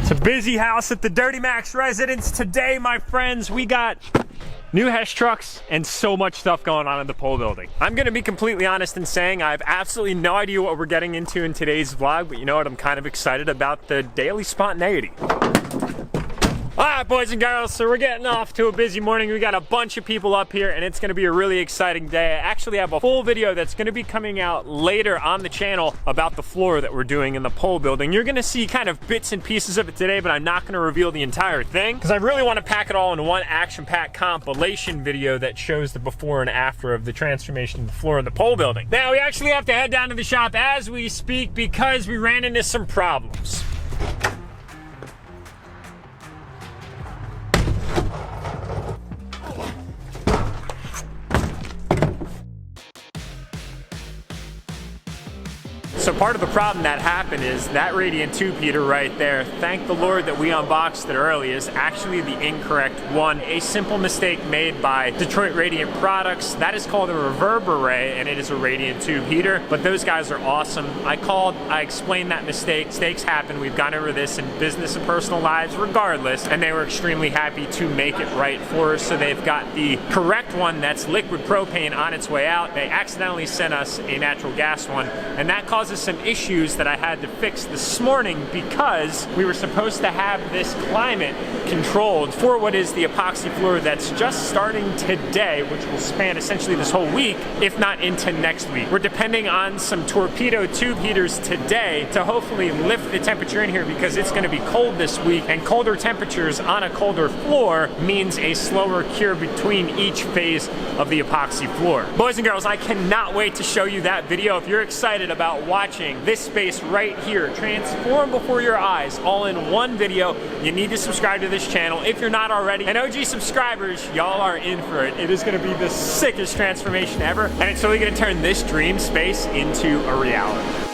It's a busy house at the DURTYMAX residence today, my friends. We got new Hesh trucks and so much stuff going on in the pole building. I'm gonna be completely honest in saying I have absolutely no idea what we're getting into in today's vlog, but you know what? I'm kind of excited about the daily spontaneity. All right, boys and girls, so we're getting off to a busy morning. We got a bunch of people up here and it's gonna be a really exciting day. I actually have a full video that's gonna be coming out later on the channel about the floor that we're doing in the pole building. You're gonna see kind of bits and pieces of it today, but I'm not gonna reveal the entire thing because I really wanna pack it all in one action-packed compilation video that shows the before and after of the transformation of the floor of the pole building. Now, we actually have to head down to the shop as we speak because we ran into some problems. So part of the problem that happened is that radiant tube heater right there, thank the Lord that we unboxed it early, is actually the incorrect one. A simple mistake made by Detroit Radiant Products. That is called a reverb array and it is a radiant tube heater, but those guys are awesome. I called, I explained that mistake. Mistakes happen. We've gone over this in business and personal lives regardless, and they were extremely happy to make it right for us. So they've got the correct one that's liquid propane on its way out. They accidentally sent us a natural gas one, and that causes some issues that I had to fix this morning because we were supposed to have this climate controlled for what is the epoxy floor that's just starting today, which will span essentially this whole week, if not into next week. We're depending on some torpedo tube heaters today to hopefully lift the temperature in here because it's going to be cold this week, and colder temperatures on a colder floor means a slower cure between each phase of the epoxy floor. Boys and girls, I cannot wait to show you that video. If you're excited about watching this space right here transform before your eyes all in one video, you need to subscribe to this channel if you're not already. And OG subscribers, y'all are in for it. It is going to be the sickest transformation ever, and it's really going to turn this dream space into a reality.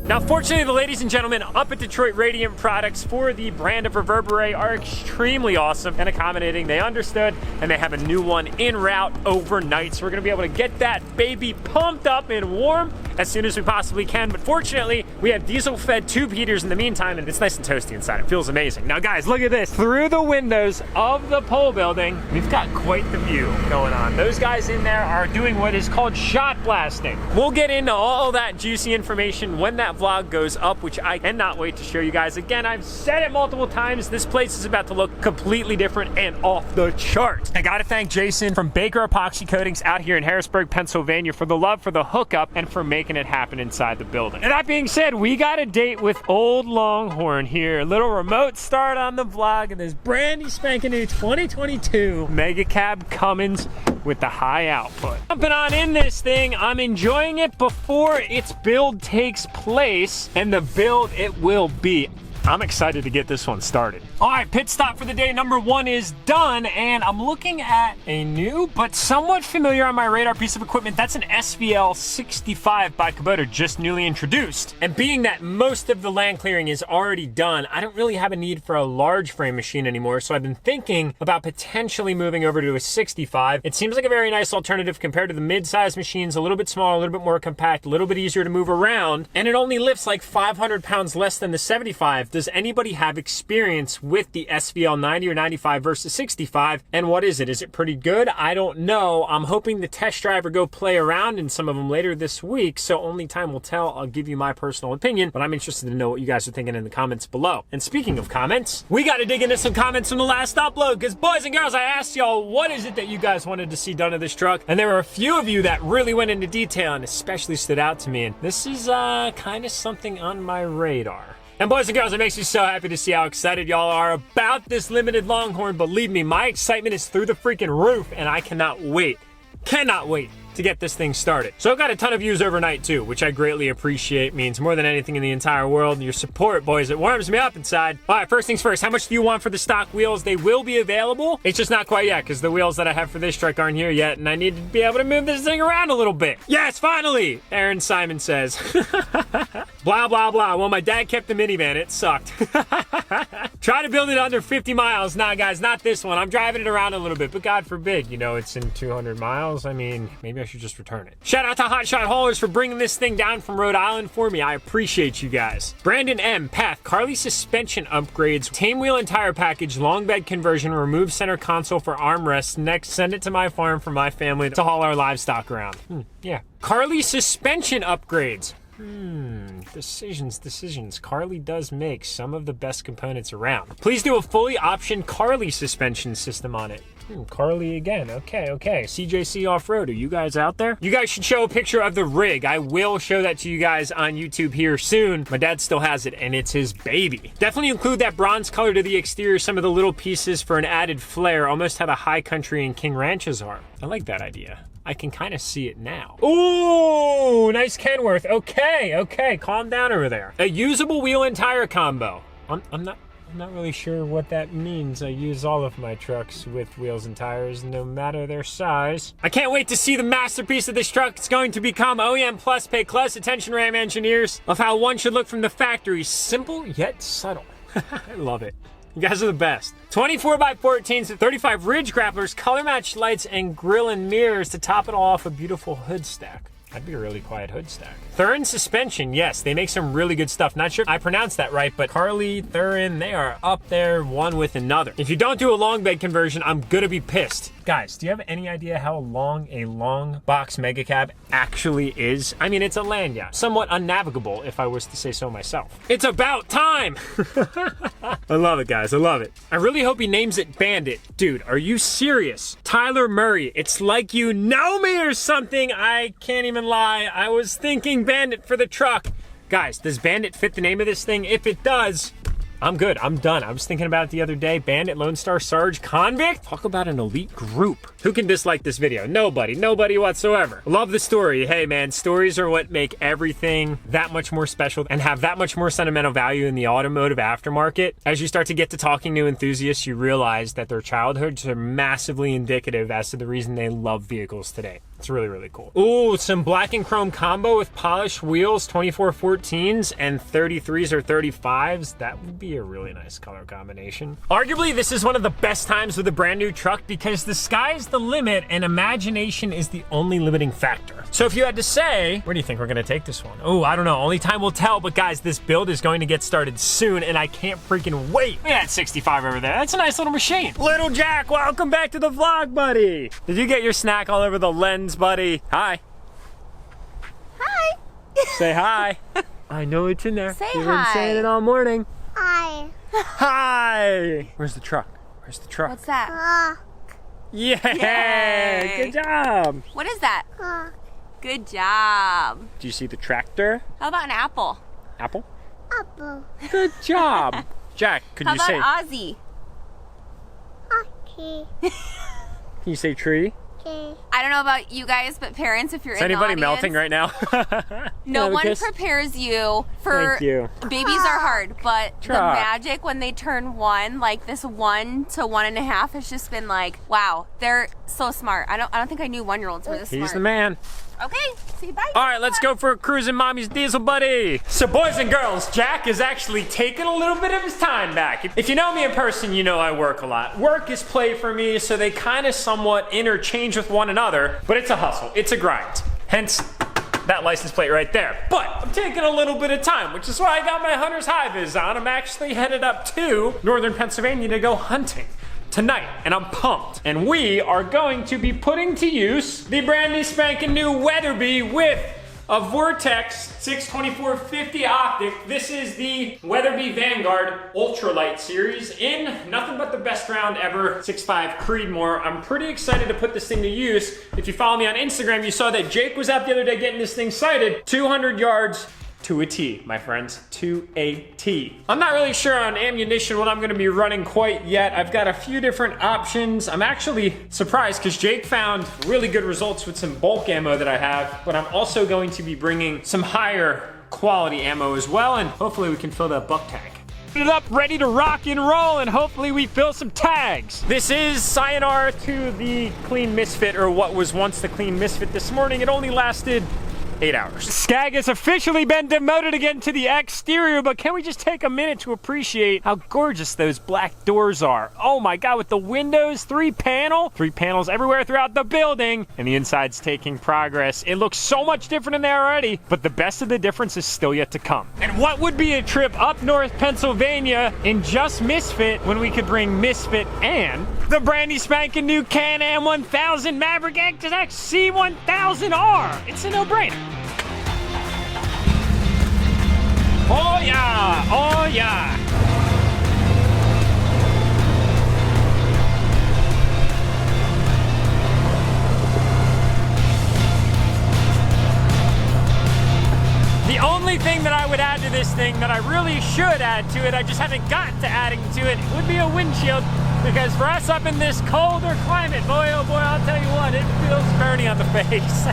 Now, fortunately, the ladies and gentlemen up at Detroit Radiant Products for the brand of reverb array are extremely awesome and accommodating. They understood, and they have a new one en route overnight. So we're gonna be able to get that baby pumped up and warm as soon as we possibly can. But fortunately, we have diesel-fed tube heaters in the meantime, and it's nice and toasty inside. It feels amazing. Now, guys, look at this. Through the windows of the pole building, we've got quite the view going on. Those guys in there are doing what is called shot blasting. We'll get into all that juicy information when that vlog goes up, which I cannot wait to show you guys. Again, I've said it multiple times, this place is about to look completely different and off the charts. I gotta thank Jason from Baker Epoxy Coatings out here in Harrisburg, Pennsylvania for the love for the hookup and for making it happen inside the building. And that being said, we got a date with Old Longhorn here. A little remote start on the vlog and this brand new spanking new 2022 Mega Cab Cummins with the high output. Jumping on in this thing, I'm enjoying it before its build takes place, and the build it will be. I'm excited to get this one started. All right, pit stop for the day number one is done, and I'm looking at a new but somewhat familiar on my radar piece of equipment. That's an SVL 65 by Kubota, just newly introduced. And being that most of the land clearing is already done, I don't really have a need for a large frame machine anymore, so I've been thinking about potentially moving over to a 65. It seems like a very nice alternative compared to the mid-size machines, a little bit smaller, a little bit more compact, a little bit easier to move around, and it only lifts like 500 pounds less than the 75. Does anybody have experience with the SVL 90 or 95 versus 65? And what is it? Is it pretty good? I don't know. I'm hoping to test drive or go play around in some of them later this week, so only time will tell. I'll give you my personal opinion, but I'm interested to know what you guys are thinking in the comments below. And speaking of comments, we got to dig into some comments from the last upload, because boys and girls, I asked y'all, what is it that you guys wanted to see done to this truck? And there were a few of you that really went into detail and especially stood out to me. And this is kind of something on my radar. And boys and girls, it makes me so happy to see how excited y'all are about this limited Longhorn. Believe me, my excitement is through the freaking roof, and I cannot wait to to get this thing started. So it got a ton of views overnight too, which I greatly appreciate. Means more than anything in the entire world. Your support, boys, it warms me up inside. All right, first things first, how much do you want for the stock wheels? They will be available. It's just not quite yet because the wheels that I have for this truck aren't here yet, and I need to be able to move this thing around a little bit. Yes, finally, Aaron Simon says. Blah, blah, blah. Well, my dad kept the minivan. It sucked. Try to build it under 50 miles. Nah, guys, not this one. I'm driving it around a little bit, but God forbid, you know, it's in 200 miles. I mean, maybe I should just return it. Shout out to Hotshot Haulers for bringing this thing down from Rhode Island for me. I appreciate you guys. Brandon M. Path, Carly suspension upgrades, tame wheel and tire package, long bed conversion, remove center console for armrests. Next, send it to my farm for my family to haul our livestock around. Yeah. Carly suspension upgrades. Decisions. Carly does make some of the best components around. Please do a fully optioned Carly suspension system on it. Carly again. Okay. CJC Off-Road, are you guys out there? You guys should show a picture of the rig. I will show that to you guys on YouTube here soon. My dad still has it, and it's his baby. Definitely include that bronze color to the exterior, some of the little pieces for an added flair, almost how the High Country and King Ranches are. I like that idea. I can kind of see it now. Ooh, nice Kenworth. Okay, calm down over there. A usable wheel and tire combo. I'm not really sure what that means. I use all of my trucks with wheels and tires, no matter their size. I can't wait to see the masterpiece of this truck. It's going to become OEM Plus. Pay close attention, Ram engineers, of how one should look from the factory. Simple yet subtle. I love it. You guys are the best. 24x14s with 35 ridge grapplers, color matched lights, and grill and mirrors to top it all off a beautiful hood stack. That'd be a really quiet hood stack. Thurin suspension, yes, they make some really good stuff. Not sure if I pronounced that right, but Carly, Thurin, they are up there one with another. If you don't do a long bed conversion, I'm gonna be pissed. Guys, do you have any idea how long a long box mega cab actually is? I mean, it's a land yacht, somewhat unnavigable if I was to say so myself. It's about time. I love it, guys, I love it. I really hope he names it Bandit. Dude, are you serious? Tyler Murray, it's like you know me or something. I can't even lie. I was thinking Bandit for the truck. Guys, does Bandit fit the name of this thing? If it does, I'm good. I'm done. I was thinking about it the other day. Bandit, Lonestar, Sarge, Convict. Talk about an elite group. Who can dislike this video? Nobody. Nobody whatsoever. Love the story. Hey, man, stories are what make everything that much more special and have that much more sentimental value in the automotive aftermarket. As you start to get to talking to enthusiasts, you realize that their childhoods are massively indicative as to the reason they love vehicles today. It's really, really cool. Ooh, some black and chrome combo with polished wheels, 2414s and 33s or 35s. That would be a really nice color combination. Arguably, this is one of the best times with a brand new truck because the sky's the limit and imagination is the only limiting factor. So if you had to say, where do you think we're gonna take this one? Oh, I don't know, only time will tell, but guys, this build is going to get started soon and I can't freaking wait. Look at that 65 over there, that's a nice little machine. Little Jack, welcome back to the vlog, buddy. Did you get your snack all over the lens, buddy? Hi. Hi. Say hi. I know it's in there. Say You've hi. been saying it all morning. Hi. Hi. Where's the truck? Where's the truck? What's that? Yeah. Yay. Good job. What is that? Good job. Do you see the tractor? How about an apple? Apple? Apple. Good job. Jack, could How you about say? Ozzy? Okay. Can you say tree? Okay. I don't know about you guys, but parents, if you're Is in the anybody audience, melting right now? no Have a one kiss? prepares you for Thank you. babies are hard, but the Truck. magic when they turn one, like this 1 to 1.5, has just been like, wow, they're so smart. I don't think I knew 1-year-olds were this smart. He's the man. Okay, see you, bye. All right, let's go for a cruise in Mommy's Diesel, buddy. So boys and girls, Jack is actually taking a little bit of his time back. If you know me in person, you know I work a lot. Work is play for me, so they kind of somewhat interchange with one another, but it's a hustle, it's a grind. Hence, that license plate right there. But I'm taking a little bit of time, which is why I got my hunter's high vis on. I'm actually headed up to northern Pennsylvania to go hunting tonight, and I'm pumped. And we are going to be putting to use the brand new spanking new Weatherby with a Vortex 624-50 optic. This is the Weatherby Vanguard Ultralight series in nothing but the best round ever, 6.5 Creedmoor. I'm pretty excited to put this thing to use. If you follow me on Instagram, you saw that Jake was out the other day getting this thing sighted. 200 yards, To a T, my friends, to a T. I'm not really sure on ammunition what I'm gonna be running quite yet. I've got a few different options. I'm actually surprised because Jake found really good results with some bulk ammo that I have, but I'm also going to be bringing some higher quality ammo as well, and hopefully we can fill that buck tag. It up, ready to rock and roll, and hopefully we fill some tags. This is sayonara to the Clean Misfit, or what was once the Clean Misfit this morning. It only lasted 8 hours. Skag has officially been demoted again to the exterior, but can we just take a minute to appreciate how gorgeous those black doors are? Oh my God, with the windows, three panels everywhere throughout the building, and the inside's taking progress. It looks so much different in there already, but the best of the difference is still yet to come. And what would be a trip up north Pennsylvania in just Misfit when we could bring Misfit and the brandy spanking new Can-Am 1000 Maverick XC1000R? It's a no-brainer. Oh yeah, oh yeah. The only thing that I would add to this thing that I really should add to it, I just haven't gotten to adding to it, would be a windshield. Because for us up in this colder climate, boy oh boy, I'll tell you what, it feels burny on the face.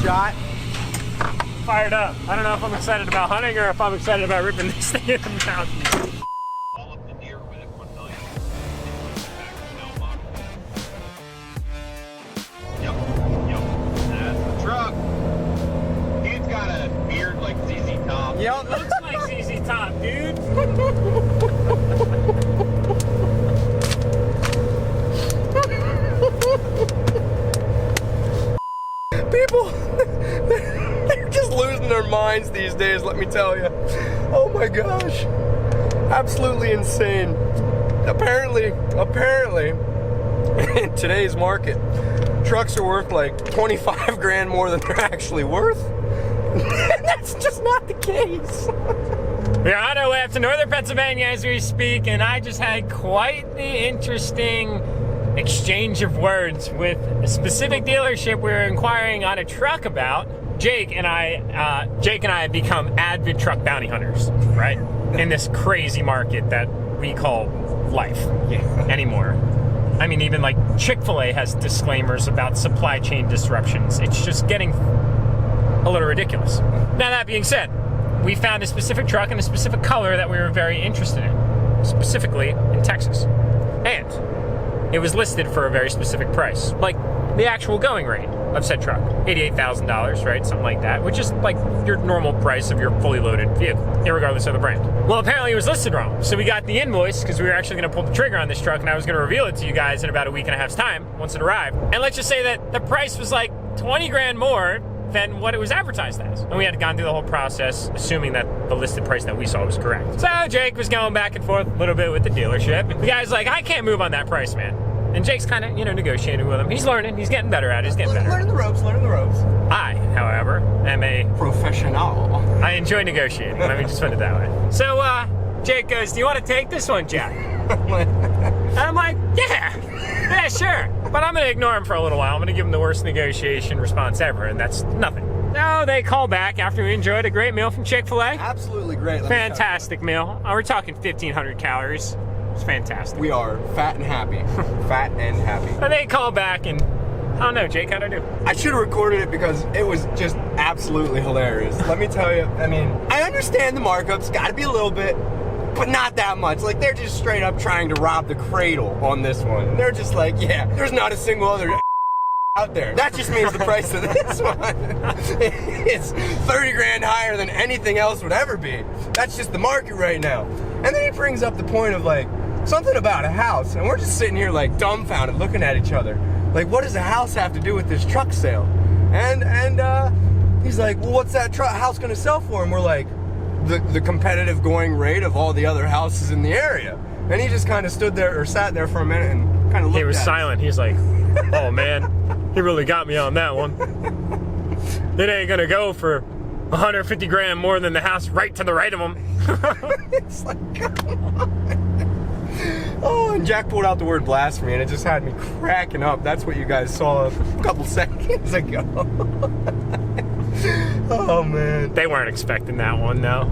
Shot. Fired up. I don't know if I'm excited about hunting or if I'm excited about ripping this thing in the mountains. All of the deer with it 1 million. Yep, that's the truck. Dude's got a beard like ZZ Top. Yep, looks like ZZ Top, dude. People, they're just losing their minds these days, let me tell you. Oh my gosh. Absolutely insane. Apparently, in today's market, trucks are worth like 25 grand more than they're actually worth. That's just not the case. We're on our way up to northern Pennsylvania as we speak, and I just had quite the interesting exchange of words with a specific dealership we were inquiring on a truck about. Jake and I have become avid truck bounty hunters, right? In this crazy market that we call life anymore. I mean, even like Chick-fil-A has disclaimers about supply chain disruptions. It's just getting a little ridiculous. Now, that being said, we found a specific truck in a specific color that we were very interested in, specifically in Texas. And it was listed for a very specific price, like the actual going rate of said truck, $88,000, right? Something like that, which is like your normal price of your fully loaded vehicle, irregardless of the brand. Well, apparently it was listed wrong. So we got the invoice because we were actually going to pull the trigger on this truck, and I was going to reveal it to you guys in about a week and a half's time once it arrived. And let's just say that the price was like 20 grand more than what it was advertised as. And we had gone through the whole process, assuming that the listed price that we saw was correct. So Jake was going back and forth a little bit with the dealership. And the guy's like, I can't move on that price, man. And Jake's kind of, negotiating with him. He's learning. He's getting better at it. He's getting better. Learning the ropes. I, however, am a professional. I enjoy negotiating. Let me just put it that way. So, Jake goes, do you want to take this one, Jack? And I'm like, yeah, sure. But I'm going to ignore him for a little while. I'm going to give him the worst negotiation response ever, and that's nothing. No, they call back after we enjoyed a great meal from Chick-fil-A. Absolutely great. Fantastic meal. We're talking 1,500 calories. It's fantastic. We are fat and happy. Fat and happy. But they call back and, I don't know, Jake, how'd I do? I should have recorded it because it was just absolutely hilarious. Let me tell you, I mean, I understand the markups, gotta be a little bit, but not that much. Like, they're just straight up trying to rob the cradle on this one. They're just like, yeah, there's not a single other out there. That just means the price of this one is 30 grand higher than anything else would ever be. That's just the market right now. And then he brings up the point of like, something about a house, and we're just sitting here like dumbfounded looking at each other. Like, what does a house have to do with this truck sale? And he's like, well, what's that house gonna sell for? And we're like, the competitive going rate of all the other houses in the area. And he just kind of stood there or sat there for a minute and kind of looked. He was at silent. He's like, "Oh man, he really got me on that one. It ain't gonna go for 150 grand more than the house right to the right of him." It's like, come on. Oh, and Jack pulled out the word blasphemy, and it just had me cracking up. That's what you guys saw a couple seconds ago. Oh man, They weren't expecting that one, no.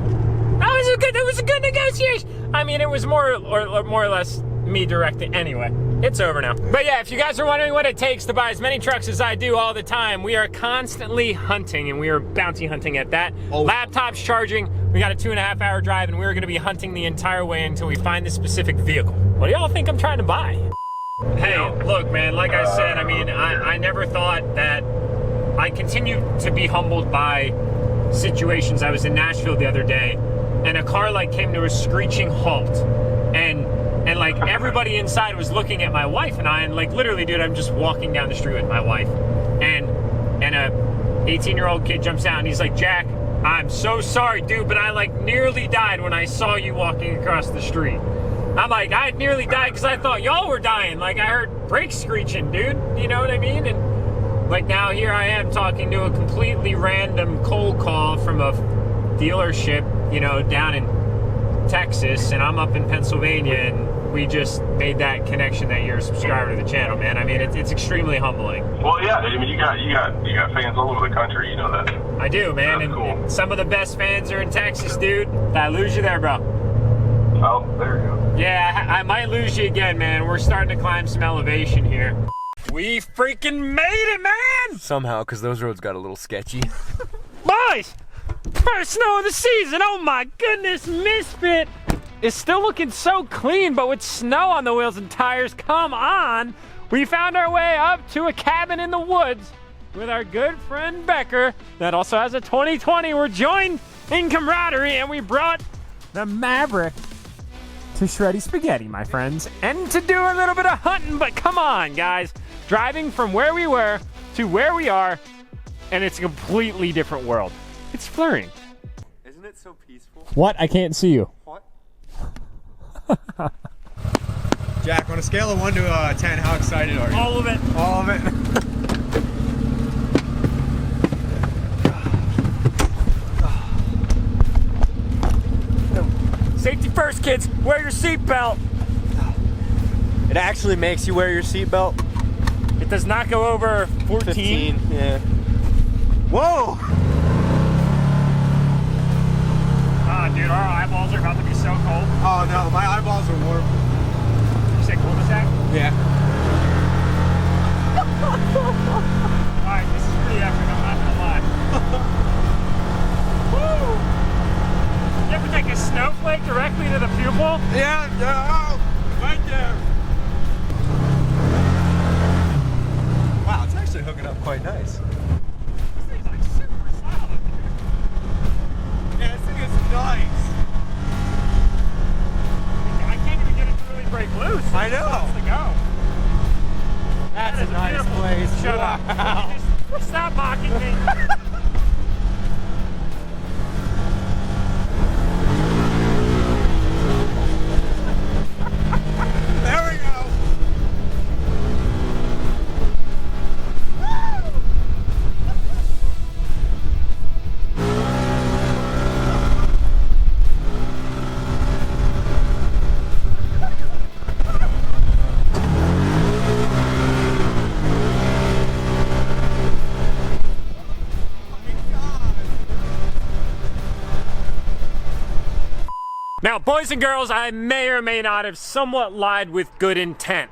It was a good negotiation. I mean, it was more or less me directing. Anyway, it's over now. But yeah, if you guys are wondering what it takes to buy as many trucks as I do all the time, we are constantly hunting, and we are bounty hunting at that. Oh. Laptops charging. We got a 2.5 hour drive, and we're going to be hunting the entire way until we find the specific vehicle. What do y'all think I'm trying to buy? Hey, look, man, like I said, I mean, I never thought that. I continue to be humbled by situations. I was in Nashville the other day, and a car like came to a screeching halt, and like everybody inside was looking at my wife and I, and like literally, dude, I'm just walking down the street with my wife, and a 18-year-old kid jumps out and he's like, "Jack, I'm so sorry, dude, but I like nearly died when I saw you walking across the street." I'm like, I nearly died because I thought y'all were dying. Like I heard brakes screeching, dude. You know what I mean? And like now here I am talking to a completely random cold call from a dealership, you know, down in Texas, and I'm up in Pennsylvania, and we just made that connection that you're a subscriber to the channel, man. I mean, it's extremely humbling. Well, yeah, I mean, you got fans all over the country, you know that. I do, man. That's cool. And some of the best fans are in Texas, dude. Did I lose you there, bro? Oh, there you go. Yeah, I might lose you again, man. We're starting to climb some elevation here. We freaking made it, man! somehow, because those roads got a little sketchy. Boys! First snow of the season! Oh my goodness, Misfit is still looking so clean, but with snow on the wheels and tires, come on! We found our way up to a cabin in the woods with our good friend Becker that also has a 2020. We're joined in camaraderie, and we brought the Maverick to Shreddy Spaghetti, my friends, and to do a little bit of hunting. But come on, guys, driving from where we were to where we are, and it's a completely different world. It's flurrying. Isn't it so peaceful? What? I can't see you. What? Jack, on a scale of 1 to 10, how excited are you? All of it. All of it. Safety first, kids. Wear your seatbelt. It actually makes you wear your seatbelt. It does not go over 14. Yeah. Whoa! Ah, dude, our eyeballs are about to be so cold. Oh no, my eyeballs are warm. You said cul-de-sac? Yeah. Alright, this is pretty epic, I'm not gonna lie. Woo! You ever take a snowflake directly to the pupil? Yeah, oh, right there. Wow, it's actually hooking up quite nice. This thing's like super solid, dude. Yeah, this thing is nice. I can't even get it to really break loose. I know. It's to go. That's That is a nice beautiful. place. Shut Wow. up. Just stop mocking me. There we go. Now, boys and girls, I may or may not have somewhat lied with good intent.